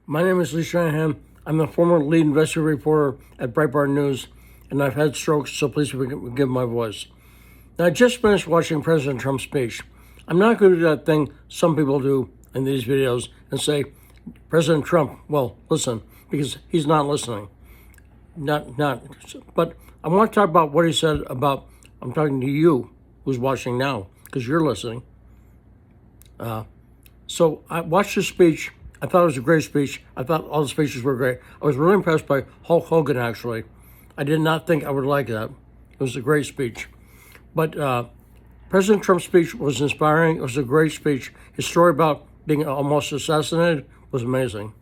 My name is Lee Shanahan. I'm the former lead investigative reporter at Breitbart News, and I've had strokes, so please forgive my voice. Now, I just finished watching President Trump's speech. I'm not going to do that thing some people do in these videos and say, President Trump, well, listen, because he's not listening. But I want to talk about what he said about, I'm talking to you who's watching now, because you're listening. So I watched his speech. I thought it was a great speech. I thought all the speeches were great. I was really impressed by Hulk Hogan, actually. I did not think I would like that. It was a great speech. But President Trump's speech was inspiring. It was a great speech. His story about being almost assassinated was amazing.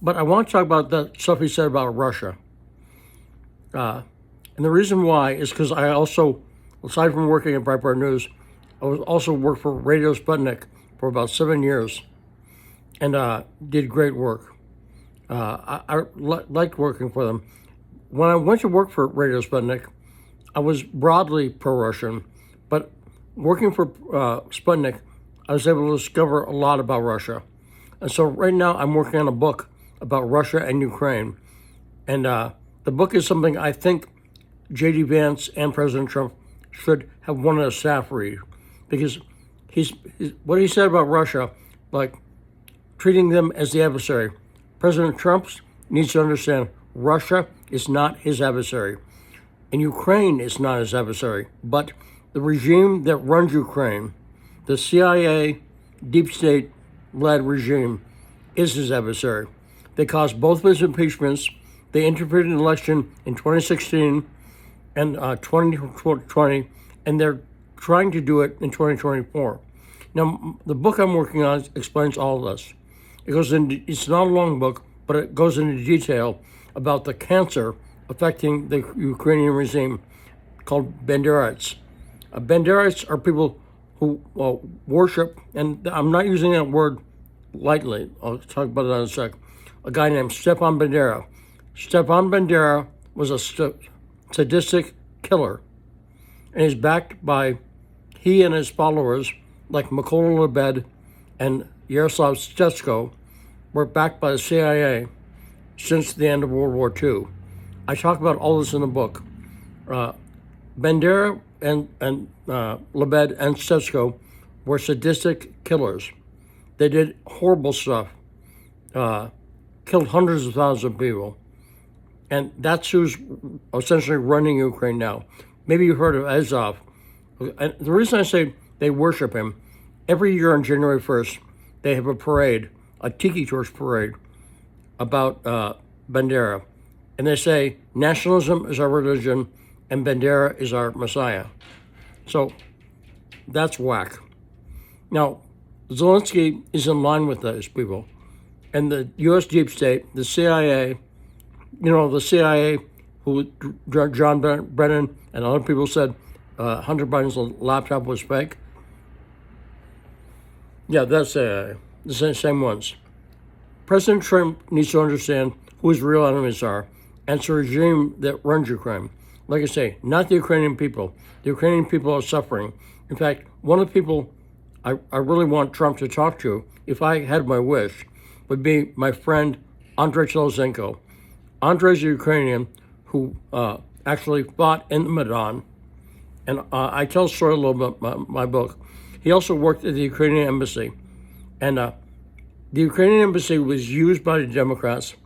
But I want to talk about that stuff he said about Russia. And the reason why is because I also, aside from working at Breitbart News, I was also worked for Radio Sputnik for about 7 years and did great work. I liked working for them. When I went to work for Radio Sputnik, I was broadly pro-Russian, but working for Sputnik, I was able to discover a lot about Russia. And so right now I'm working on a book about Russia and Ukraine. And the book is something I think J.D. Vance and President Trump should have one of their staff read, because what he said about Russia, like treating them as the adversary. President Trump needs to understand Russia is not his adversary, and Ukraine is not his adversary, but the regime that runs Ukraine, the CIA, deep state-led regime, is his adversary. They caused both of his impeachments. They interfered in the election in 2016 and 2020, and they're trying to do it in 2024. Now, the book I'm working on explains all of this. It's not a long book, but it goes into detail about the cancer affecting the Ukrainian regime called Banderites. Banderites are people who worship, and I'm not using that word lightly. I'll talk about that in a sec. A guy named Stepan Bandera. Stepan Bandera was a sadistic killer, and he's backed by, he and his followers, like Mykola Lebed and Yaroslav Stetsko, were backed by the CIA since the end of World War II. I talk about all this in the book. Bandera and Lebed and Stetsko were sadistic killers. They did horrible stuff, killed hundreds of thousands of people. And that's who's essentially running Ukraine now. Maybe you've heard of Azov. And the reason I say they worship him, every year on January 1st, they have a parade, a tiki torch parade, about Bandera. And they say, nationalism is our religion, and Bandera is our messiah. So that's whack. Now, Zelensky is in line with those people. And the U.S. deep state, the CIA, the CIA, who John Brennan and other people said Hunter Biden's laptop was fake. Yeah, that's the same ones. President Trump needs to understand who his real enemies are, and it's the regime that runs Ukraine. Like I say, not the Ukrainian people. The Ukrainian people are suffering. In fact, one of the people I really want Trump to talk to, if I had my wish, would be my friend Andrei Chelysenko. Andrei's a Ukrainian who actually fought in the Maidan, and I tell a story a little bit about my book. He also worked at the Ukrainian embassy, and the Ukrainian embassy was used by the Democrats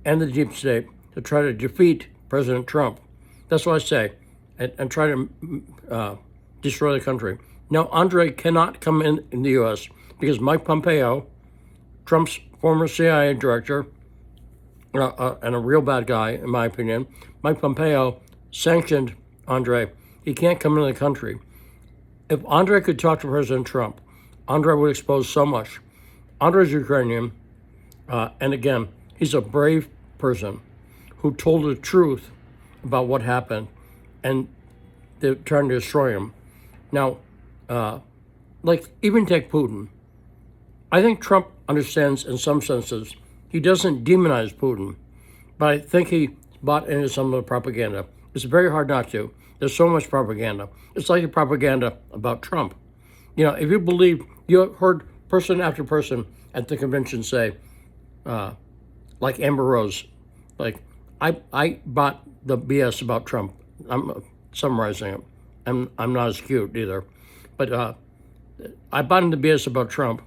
and the deep state to try to defeat President Trump. That's what I say, and try to destroy the country. Now, Andrei cannot come in the U.S. because Mike Pompeo, Trump's former CIA director, and a real bad guy, in my opinion, Mike Pompeo sanctioned Andrei. He can't come into the country. If Andrei could talk to President Trump, Andrei would expose so much. Andrei's Ukrainian, and again, he's a brave person who told the truth about what happened, and they're trying to destroy him. Now, even take Putin. I think Trump understands in some senses. He doesn't demonize Putin, but I think he bought into some of the propaganda. It's very hard not to. There's so much propaganda. It's like the propaganda about Trump. If you believe, you heard person after person at the convention say, like Amber Rose. Like, I bought the BS about Trump. I'm summarizing it. I'm not as cute either. But I bought into BS about Trump.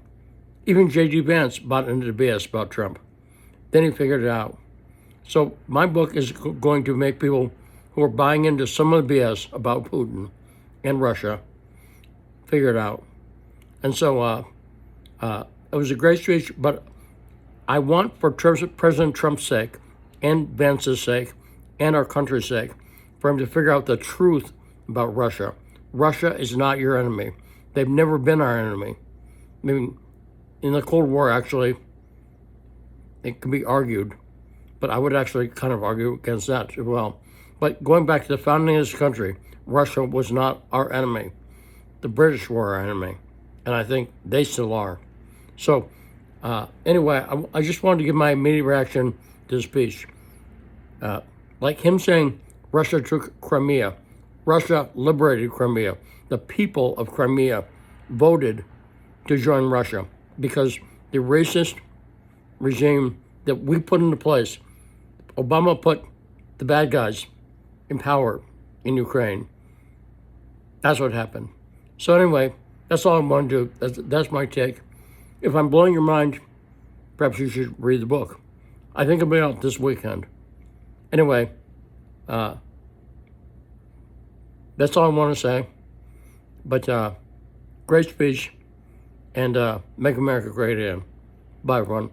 Even J.D. Vance bought into the BS about Trump. Then he figured it out. So my book is going to make people who are buying into some of the BS about Putin and Russia figure it out. And so it was a great speech, but I want, for President Trump's sake and Vance's sake and our country's sake, for him to figure out the truth about Russia. Russia is not your enemy. They've never been our enemy. I mean, in the Cold War, actually, it can be argued, but I would actually kind of argue against that as well. But going back to the founding of this country, Russia was not our enemy. The British were our enemy, and I think they still are. So anyway, I just wanted to give my immediate reaction to the speech. Like him saying Russia took Crimea, Russia liberated Crimea. The people of Crimea voted to join Russia because the racist regime that we put into place, Obama put the bad guys in power in Ukraine. That's what happened. So anyway, that's all I want to do. That's my take. If I'm blowing your mind, perhaps you should read the book. I think it'll be out this weekend. Anyway, that's all I want to say. But great speech, and make America great again. Bye, everyone.